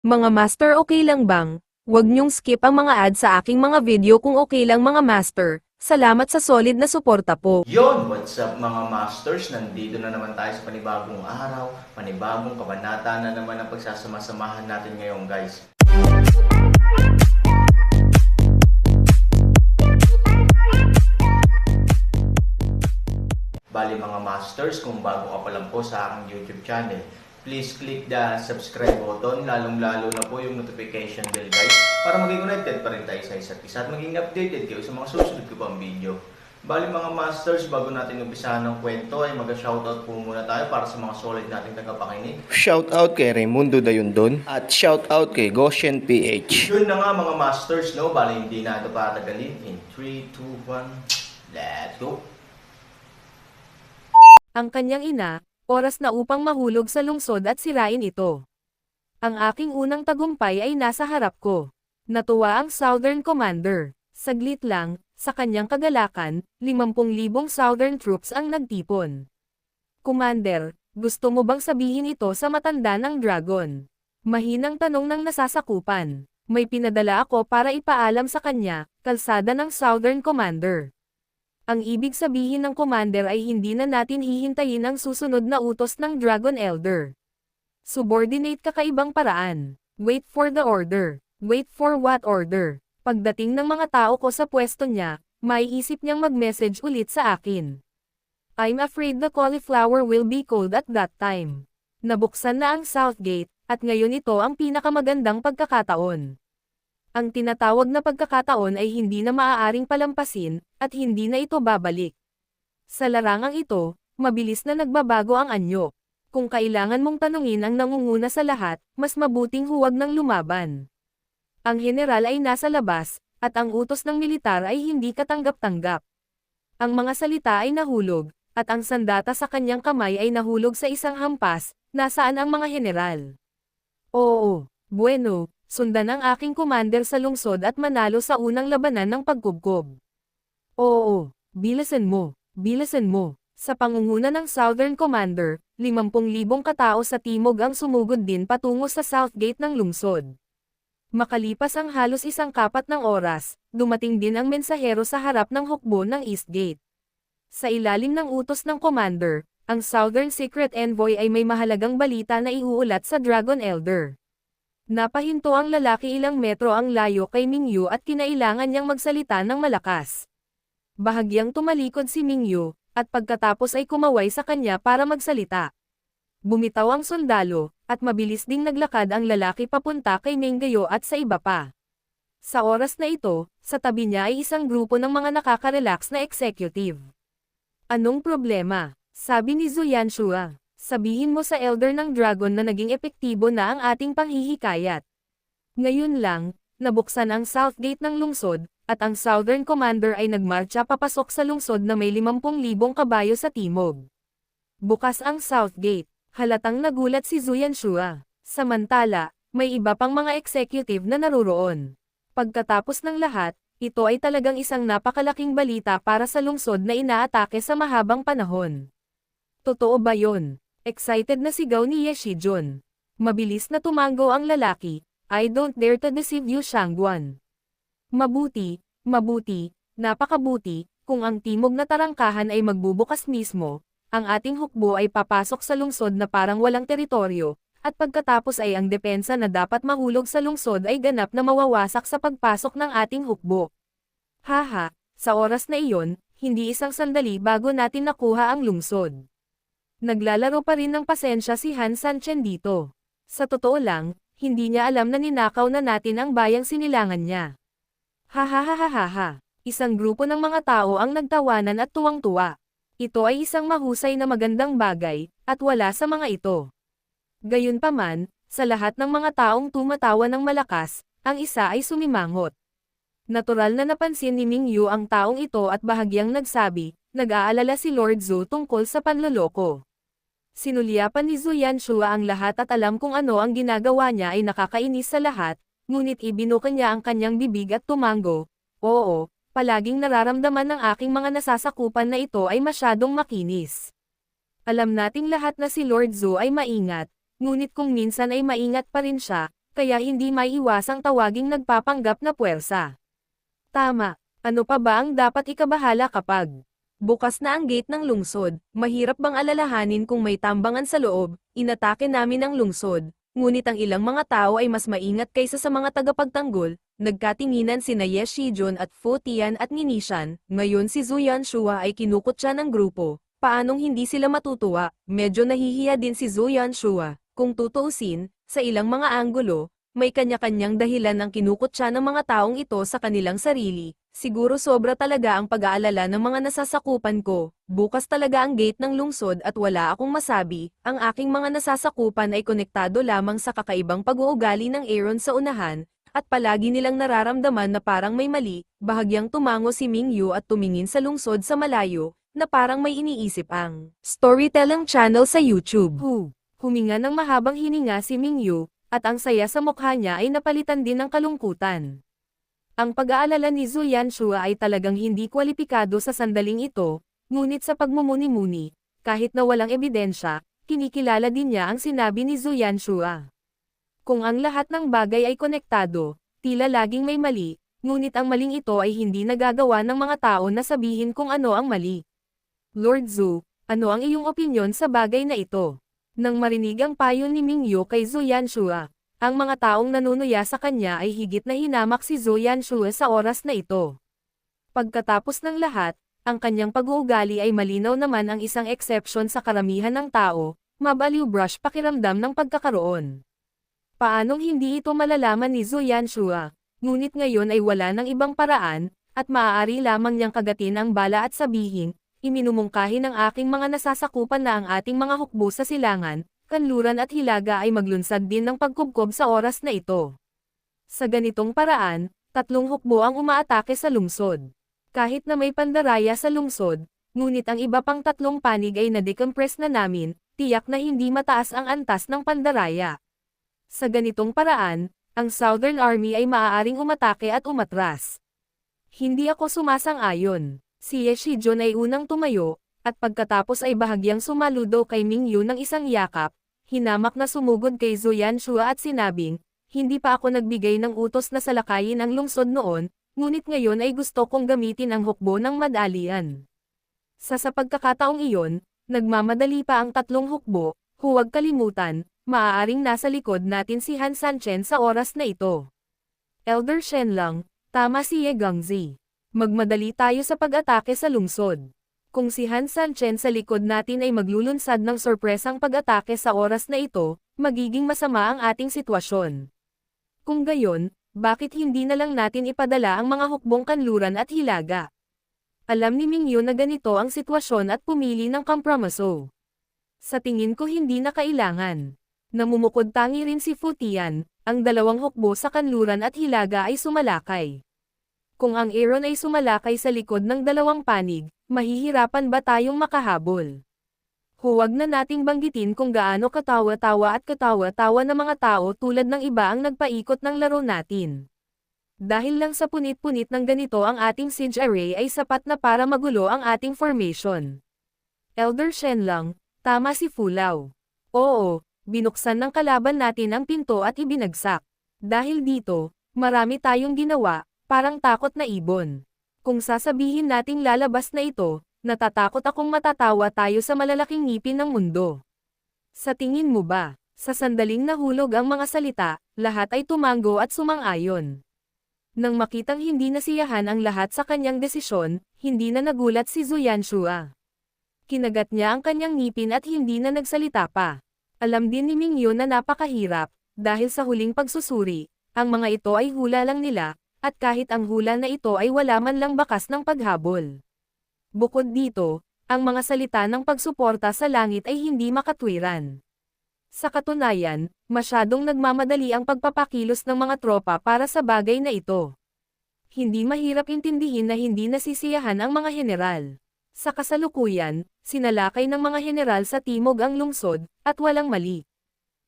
Mga master, okay lang bang? Huwag niyong skip ang mga ads sa aking mga video kung okay lang mga master. Salamat sa solid na suporta po. Yon, what's up mga masters? Nandito na naman tayo sa panibagong araw, panibagong kabanata na naman ang pagsasama-samahan natin ngayon guys. Bali mga masters, kung bago ka pa lang po sa aking YouTube channel, please click the subscribe button, lalong-lalo na po yung notification bell guys, para maging connected pa rin tayo sa isa't isa at maging updated kayo sa mga susunod ko pang video. Bali mga masters, bago natin umpisahan ng kwento ay mag-shoutout po muna tayo para sa mga solid nating tagapakinig. Shoutout kay Raimundo Dayundon at shoutout kay Goshen PH. Yun na nga mga masters, no? Bali hindi na ito patagalin. In 3, 2, 1, let's go! Ang kanyang ina, oras na upang mahulog sa lungsod at sirain ito. Ang aking unang tagumpay ay nasa harap ko. Natuwa ang Southern Commander. Saglit lang, sa kanyang kagalakan, 50,000 Southern troops ang nagtipon. Commander, gusto mo bang sabihin ito sa matanda ng dragon? Mahinang tanong ng nasasakupan. May pinadala ako para ipaalam sa kanya, kalsada ng Southern Commander. Ang ibig sabihin ng commander ay hindi na natin hihintayin ang susunod na utos ng Dragon Elder. Subordinate kakaibang paraan. Wait for the order. Wait for what order? Pagdating ng mga tao ko sa pwesto niya, maiisip niyang mag-message ulit sa akin. I'm afraid the cauliflower will be cold at that time. Nabuksan na ang South Gate, at ngayon ito ang pinakamagandang pagkakataon. Ang tinatawag na pagkakataon ay hindi na maaaring palampasin, at hindi na ito babalik. Sa larangang ito, mabilis na nagbabago ang anyo. Kung kailangan mong tanungin ang nangunguna sa lahat, mas mabuting huwag nang lumaban. Ang general ay nasa labas, at ang utos ng militar ay hindi katanggap-tanggap. Ang mga salita ay nahulog, at ang sandata sa kanyang kamay ay nahulog sa isang hampas. Nasaan ang mga general? Oo, bueno, sundan ang aking commander sa lungsod at manalo sa unang labanan ng pagkubkob. Oo, bilisan mo, bilisan mo. Sa pangunguna ng Southern Commander, 50,000 katao sa timog ang sumugod din patungo sa South Gate ng lungsod. Makalipas ang halos isang kapat ng oras, dumating din ang mensahero sa harap ng hukbo ng East Gate. Sa ilalim ng utos ng Commander, ang Southern Secret Envoy ay may mahalagang balita na iuulat sa Dragon Elder. Napahinto ang lalaki, ilang metro ang layo kay Mingyu at kinailangan niyang magsalita ng malakas. Bahagyang tumalikod si Mingyu, at pagkatapos ay kumaway sa kanya para magsalita. Bumitaw ang sundalo, at mabilis ding naglakad ang lalaki papunta kay Menggayo at sa iba pa. Sa oras na ito, sa tabi niya ay isang grupo ng mga nakaka-relax na executive. Anong problema? Sabi ni Zhu Yanshua. Sabihin mo sa Elder ng Dragon na naging epektibo na ang ating panghihikayat. Ngayon lang, nabuksan ang South Gate ng lungsod, at ang Southern Commander ay nagmarcha papasok sa lungsod na may 50,000 kabayo sa timog. Bukas ang South Gate. Halatang nagulat si Zhu Yanshua. Samantala, may iba pang mga executive na naruroon. Pagkatapos ng lahat, ito ay talagang isang napakalaking balita para sa lungsod na inaatake sa mahabang panahon. Totoo ba yon? Excited na sigaw ni Ye Shijun. Mabilis na tumango ang lalaki. I don't dare to deceive you, Shangguan. Mabuti, mabuti, napakabuti, kung ang timog na tarangkahan ay magbubukas mismo, ang ating hukbo ay papasok sa lungsod na parang walang teritoryo, at pagkatapos ay ang depensa na dapat mahulog sa lungsod ay ganap na mawawasak sa pagpasok ng ating hukbo. Haha, sa oras na iyon, hindi isang sandali bago natin nakuha ang lungsod. Naglalaro pa rin ng pasensya si Han Sanchen dito. Sa totoo lang, hindi niya alam na ninakaw na natin ang bayang sinilangan niya. Hahaha. Isang grupo ng mga tao ang nagtawanan at tuwang-tuwa. Ito ay isang mahusay na magandang bagay, at wala sa mga ito. Gayunpaman, sa lahat ng mga taong tumatawa ng malakas, ang isa ay sumimangot. Natural na napansin ni Mingyu ang taong ito at bahagyang nagsabi, nag-aalala si Lord Zhu tungkol sa panloloko. Sinulyapan ni Zhu Yanshua ang lahat at alam kung ano ang ginagawa niya ay nakakainis sa lahat, ngunit ibinuka niya ang kanyang bibig at tumango. Oo, palaging nararamdaman ng aking mga nasasakupan na ito ay masyadong makinis. Alam nating lahat na si Lord Zhu ay maingat, ngunit kung minsan ay maingat pa rin siya, kaya hindi maiiwasang tawaging nagpapanggap na puwersa. Tama, ano pa ba ang dapat ikabahala kapag bukas na ang gate ng lungsod? Mahirap bang alalahanin kung may tambangan sa loob? Inatake namin ang lungsod, ngunit ang ilang mga tao ay mas maingat kaysa sa mga tagapagtanggol. Nagkatinginan sina Ye Shijun at Fu Tian at Ninishan. Ngayon si Zhu Yanshua ay kinukutya ng grupo. Paanong hindi sila matutuwa? Medyo nahihiya din si Zhu Yanshua. Kung tutuusin, sa ilang mga anggulo, may kanya-kanyang dahilan ang kinukutya ng mga taong ito sa kanilang sarili. Siguro sobra talaga ang pag-aalala ng mga nasasakupan ko. Bukas talaga ang gate ng lungsod at wala akong masabi. Ang aking mga nasasakupan ay konektado lamang sa kakaibang pag-uugali ng Aaron sa unahan, at palagi nilang nararamdaman na parang may mali. Bahagyang tumango si Mingyu at tumingin sa lungsod sa malayo, na parang may iniisip ang storytelling channel sa YouTube. Huminga ng mahabang hininga si Mingyu, at ang saya sa mukha niya ay napalitan din ng kalungkutan. Ang pag-aalala ni Zhu Yanshua ay talagang hindi kwalipikado sa sandaling ito, ngunit sa pagmumuni-muni, kahit na walang ebidensya, kinikilala din niya ang sinabi ni Zhu Yanshua. Kung ang lahat ng bagay ay konektado, tila laging may mali, ngunit ang maling ito ay hindi nagagawa ng mga tao na sabihin kung ano ang mali. Lord Zhu, ano ang iyong opinyon sa bagay na ito? Nang marinig ang payo ni Mingyu kay Zhu Yanshua, ang mga taong nanunuya sa kanya ay higit na hinamak si Zhu Yanshua sa oras na ito. Pagkatapos ng lahat, ang kanyang pag-uugali ay malinaw naman ang isang exception sa karamihan ng tao, mabaliw brush pakiramdam ng pagkakaroon. Paanong hindi ito malalaman ni Zhu Yanshua, ngunit ngayon ay wala ng ibang paraan, at maaari lamang niyang kagatin ang bala at sabihin, iminumungkahi ng aking mga nasasakupan na ang ating mga hukbo sa silangan, kanluran at hilaga ay maglunsad din ng pagkubkob sa oras na ito. Sa ganitong paraan, 3 hukbo ang umaatake sa lungsod. Kahit na may pandaraya sa lungsod, ngunit ang iba pang 3 panig ay na-decompress na namin, tiyak na hindi mataas ang antas ng pandaraya. Sa ganitong paraan, ang Southern Army ay maaaring umatake at umatras. Hindi ako sumasang-ayon. Si Ye Shijun ay unang tumayo, at pagkatapos ay bahagyang sumaludo kay Mingyu ng isang yakap, hinamak na sumugod kay Zhu Yanshua at sinabing, hindi pa ako nagbigay ng utos na salakayin ang lungsod noon, ngunit ngayon ay gusto kong gamitin ang hukbo ng madalian. Sa pagkakataong iyon, nagmamadali pa ang 3 hukbo, huwag kalimutan, maaaring nasa likod natin si Han Sanchen sa oras na ito. Elder Shen lang, tama si Ye Gangzi. Magmadali tayo sa pag-atake sa lungsod. Kung si Han Sanchen sa likod natin ay maglulunsad ng sorpresang pag-atake sa oras na ito, magiging masama ang ating sitwasyon. Kung gayon, bakit hindi na lang natin ipadala ang mga hukbong kanluran at hilaga? Alam ni Mingyu na ganito ang sitwasyon at pumili ng kompromiso. Sa tingin ko hindi na kailangan. Namumukod tangi rin si Fu Tian, ang 2 hukbo sa kanluran at hilaga ay sumalakay. Kung ang Aaron ay sumalakay sa likod ng 2 panig, mahihirapan ba tayong makahabol? Huwag na nating banggitin kung gaano katawa-tawa at katawa-tawa na mga tao tulad ng iba ang nagpaikot ng laro natin. Dahil lang sa punit-punit ng ganito ang ating siege array ay sapat na para magulo ang ating formation. Elder Shen lang, tama si Fu Lao. Oo, binuksan ng kalaban natin ang pinto at ibinagsak. Dahil dito, marami tayong ginawa, parang takot na ibon. Kung sasabihin nating lalabas na ito, natatakot akong matatawa tayo sa malalaking ngipin ng mundo. Sa tingin mo ba, sa sandaling nahulog ang mga salita, lahat ay tumango at sumang-ayon. Nang makitang hindi nasiyahan ang lahat sa kanyang desisyon, hindi na nagulat si Zhu Yanshua. Kinagat niya ang kanyang ngipin at hindi na nagsalita pa. Alam din ni Mingyu na napakahirap, dahil sa huling pagsusuri, ang mga ito ay hula lang nila, at kahit ang hula na ito ay wala man lang bakas ng paghabol. Bukod dito, ang mga salita ng pagsuporta sa langit ay hindi makatwiran. Sa katunayan, masyadong nagmamadali ang pagpapakilos ng mga tropa para sa bagay na ito. Hindi mahirap intindihin na hindi nasisiyahan ang mga general. Sa kasalukuyan, sinalakay ng mga general sa timog ang lungsod, at walang mali.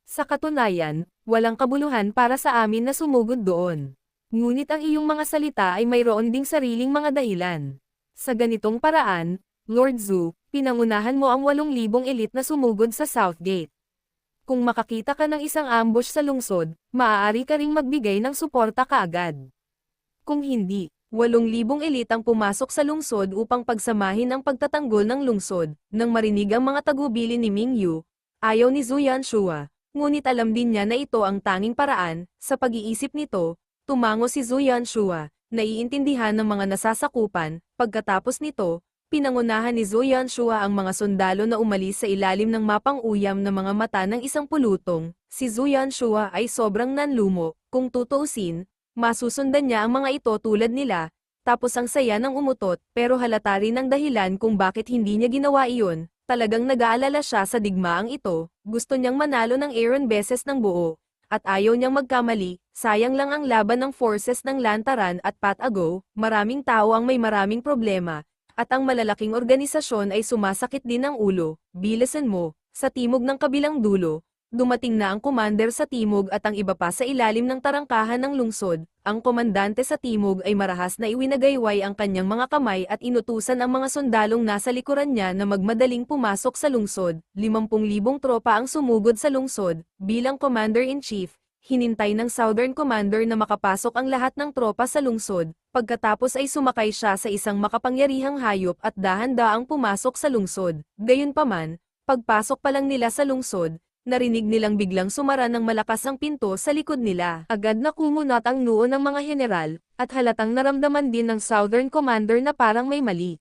Sa katunayan, walang kabuluhan para sa amin na sumugod doon. Ngunit ang iyong mga salita ay mayroon ding sariling mga dahilan. Sa ganitong paraan, Lord Zhu, pinangunahan mo ang 8,000 elite na sumugod sa South Gate. Kung makakita ka ng isang ambush sa lungsod, maaari ka ring magbigay ng suporta kaagad. Kung hindi, 8,000 elitang pumasok sa lungsod upang pagsamahin ang pagtatanggol ng lungsod. Nang marinig ang mga tagubilin ni Ming Yu, ayaw ni Zhu Yanshua, ngunit alam din niya na ito ang tanging paraan. Sa pag-iisip nito, tumango si Zhu Yanshua, naiintindihan ng mga nasasakupan. Pagkatapos nito, pinangunahan ni Zhu Yanshua ang mga sundalo na umalis sa ilalim ng mapang-uyam na mga mata ng isang pulutong. Si Zhu Yanshua ay sobrang nanlumo, kung tutuusin, masusundan niya ang mga ito tulad nila, tapos ang saya ng umutot, pero halata rin ang dahilan kung bakit hindi niya ginawa iyon. Talagang nag-aalala siya sa digmaang ito, gusto niyang manalo ng Aaron beses ng buo, at ayaw niyang magkamali. Sayang lang ang laban ng forces ng Lantaran at Patago, maraming tao ang may maraming problema, at ang malalaking organisasyon ay sumasakit din ang ulo. Bilisan mo, sa timog ng kabilang dulo, dumating na ang commander sa timog at ang iba pa sa ilalim ng tarangkahan ng lungsod. Ang komandante sa timog ay marahas na iwinagayway ang kanyang mga kamay at inutusan ang mga sundalong nasa likuran niya na magmadaling pumasok sa lungsod. 50,000 tropa ang sumugod sa lungsod. Bilang commander-in-chief, hinintay ng Southern Commander na makapasok ang lahat ng tropa sa lungsod. Pagkatapos ay sumakay siya sa isang makapangyarihang hayop at dahan-daang pumasok sa lungsod. Gayunpaman, pagpasok pa lang nila sa lungsod, narinig nilang biglang sumara ng malakas ang pinto sa likod nila. Agad na kumunat ang noo ng mga general, at halatang naramdaman din ng Southern Commander na parang may mali.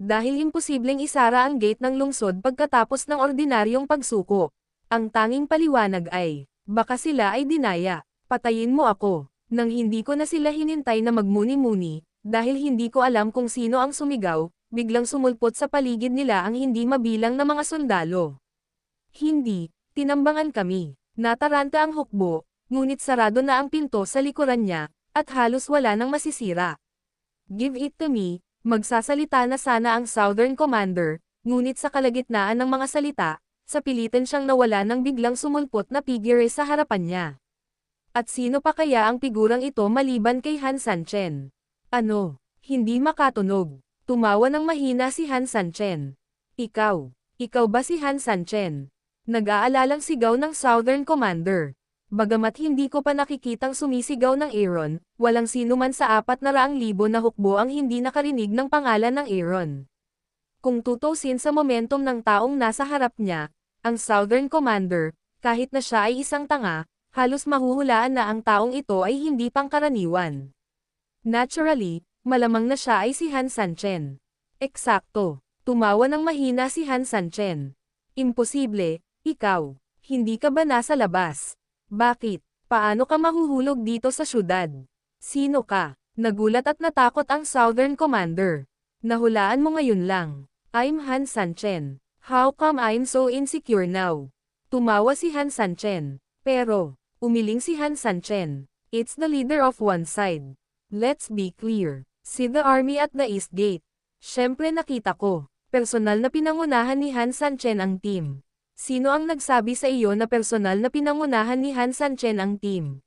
Dahil imposibleng isara ang gate ng lungsod pagkatapos ng ordinaryong pagsuko. Ang tanging paliwanag ay, baka sila ay dinaya. Patayin mo ako. Nang hindi ko na sila hinintay na magmuni-muni, dahil hindi ko alam kung sino ang sumigaw, biglang sumulpot sa paligid nila ang hindi mabilang na mga sundalo. Hindi, tinambangan kami. Nataranta ang hukbo, ngunit sarado na ang pinto sa likuran niya, at halos wala nang masisira. Give it to me, magsasalita na sana ang Southern Commander, ngunit sa kalagitnaan ng mga salita, sa pilitan siyang nawala ng biglang sumulpot na figure sa harapan niya. At sino pa kaya ang figurang ito maliban kay Han Sanchen? Ano? Hindi makatunog. Tumawa ng mahina si Han Sanchen. Ikaw ba si Han Sanchen? Nag-aalalang sigaw ng Southern Commander. Bagamat hindi ko pa nakikitang sumisigaw ng Aaron, walang sino man sa 400,000 na hukbo ang hindi nakarinig ng pangalan ng Aaron. Kung tutusin sa momentum ng taong nasa harap niya, ang Southern Commander, kahit na siya ay isang tanga, halos mahuhulaan na ang taong ito ay hindi pangkaraniwan. Naturally, malamang na siya ay si Han Sanchen. Eksakto. Tumawa ng mahina si Han Sanchen. Imposible, ikaw. Hindi ka ba nasa labas? Bakit? Paano ka mahuhulog dito sa syudad? Sino ka? Nagulat at natakot ang Southern Commander. Nahulaan mo ngayon lang. I'm Han Sanchen. How come I'm so insecure now? Tumawa si Han Sanchen. Pero, umiling si Han Sanchen. It's the leader of one side. Let's be clear. See the army at the East Gate. Syempre nakita ko. Personal na pinangunahan ni Han Sanchen ang team. Sino ang nagsabi sa iyo na personal na pinangunahan ni Han Sanchen ang team?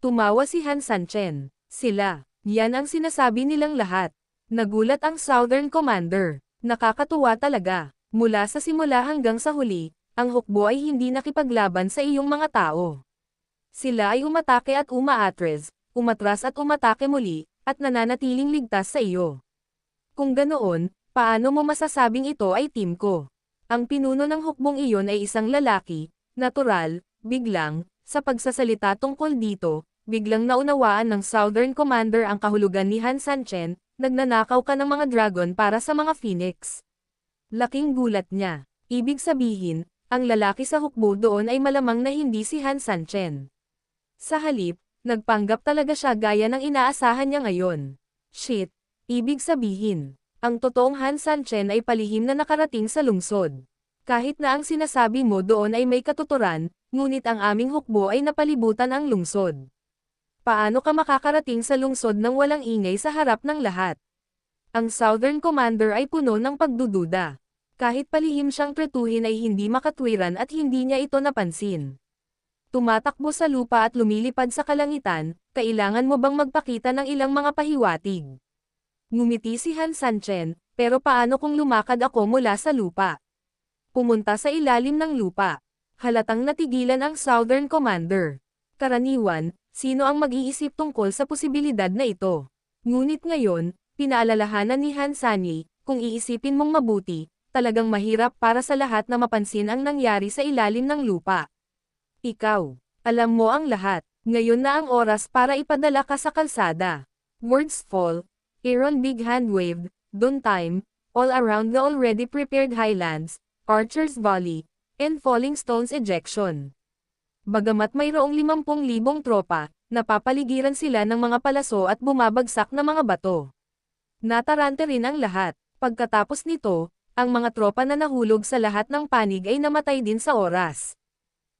Tumawa si Han Sanchen. Sila. Yan ang sinasabi nilang lahat. Nagulat ang Southern Commander. Nakakatuwa talaga. Mula sa simula hanggang sa huli, ang hukbo ay hindi nakipaglaban sa iyong mga tao. Sila ay umatake at umatras at umatake muli, at nananatiling ligtas sa iyo. Kung ganoon, paano mo masasabing ito ay team ko? Ang pinuno ng hukbong iyon ay isang lalaki, natural, biglang, sa pagsasalita tungkol dito, biglang naunawaan ng Southern Commander ang kahulugan ni Han Sanchen, nagnanakaw ka ng mga dragon para sa mga phoenix. Laking gulat niya. Ibig sabihin, ang lalaki sa hukbo doon ay malamang na hindi si Han Sanchen. Sa halip, nagpanggap talaga siya gaya ng inaasahan niya ngayon. Shit, ibig sabihin, ang totoong Han Sanchen ay palihim na nakarating sa lungsod. Kahit na ang sinasabi mo doon ay may katuturan, ngunit ang aming hukbo ay napalibutan ang lungsod. Paano ka makakarating sa lungsod nang walang ingay sa harap ng lahat? Ang Southern Commander ay puno ng pagdududa. Kahit palihim siyang tretuhin ay hindi makatwiran at hindi niya ito napansin. Tumatakbo sa lupa at lumilipad sa kalangitan, kailangan mo bang magpakita ng ilang mga pahiwatig? Ngumiti si Han Sanchen, pero paano kung lumakad ako mula sa lupa? Pumunta sa ilalim ng lupa. Halatang natigilan ang Southern Commander. Karaniwan, sino ang mag-iisip tungkol sa posibilidad na ito? Ngunit ngayon, pinaalalahanan ni Han Sanyi, kung iisipin mong mabuti, talagang mahirap para sa lahat na mapansin ang nangyari sa ilalim ng lupa. Ikaw, alam mo ang lahat, ngayon na ang oras para ipadala ka sa kalsada. Words fall, Aaron big hand waved, done time, all around the already prepared highlands, Archer's volley, and falling stones ejection. Bagamat mayroong 50,000 tropa, napapaligiran sila ng mga palaso at bumabagsak na mga bato. Natarante rin ang lahat. Pagkatapos nito, ang mga tropa na nahulog sa lahat ng panig ay namatay din sa oras.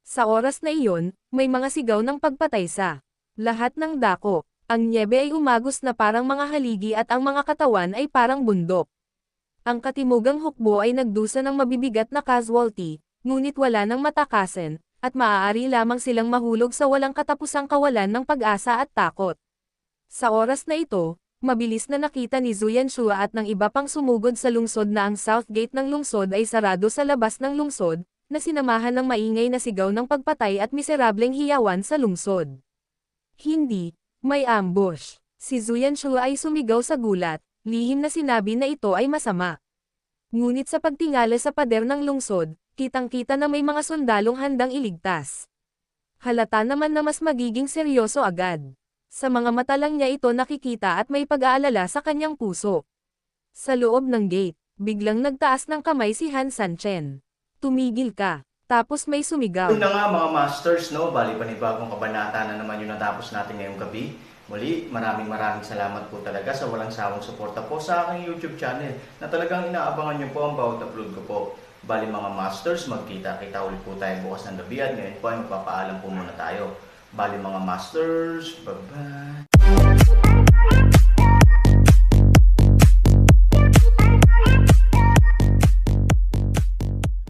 Sa oras na iyon, may mga sigaw ng pagpatay sa lahat ng dako. Ang nyebe ay umagos na parang mga haligi at ang mga katawan ay parang bundok. Ang katimugang hukbo ay nagdusa ng mabibigat na casualty, ngunit wala nang matakasan, at maaari lamang silang mahulog sa walang katapusang kawalan ng pag-asa at takot. Sa oras na ito, mabilis na nakita ni Zuyan Shua at ng iba pang sumugod sa lungsod na ang south gate ng lungsod ay sarado sa labas ng lungsod, na sinamahan ng maingay na sigaw ng pagpatay at miserableng hiyawan sa lungsod. Hindi, may ambush. Si Zuyan Shua ay sumigaw sa gulat, lihim na sinabi na ito ay masama. Ngunit sa pagtingala sa pader ng lungsod, kitang-kita na may mga sundalong handang iligtas. Halata naman na mas magiging seryoso agad. Sa mga mata lang niya ito nakikita at may pag-aalala sa kanyang puso. Sa loob ng gate, biglang nagtaas ng kamay si Han Sanchen. Tumigil ka. Tapos may sumigaw. Yun na nga mga masters, no? Bali panibagong kabanata na naman yung natapos natin ngayong gabi. Muli, maraming salamat po talaga sa walang sawang suporta po sa aking YouTube channel na talagang inaabangan nyo po ang bawat upload ko po. Bali mga masters, magkita-kita ulit po tayo bukas ng gabi at ngayon po ay magpapaalam po muna tayo. Bali mga masters, bye-bye!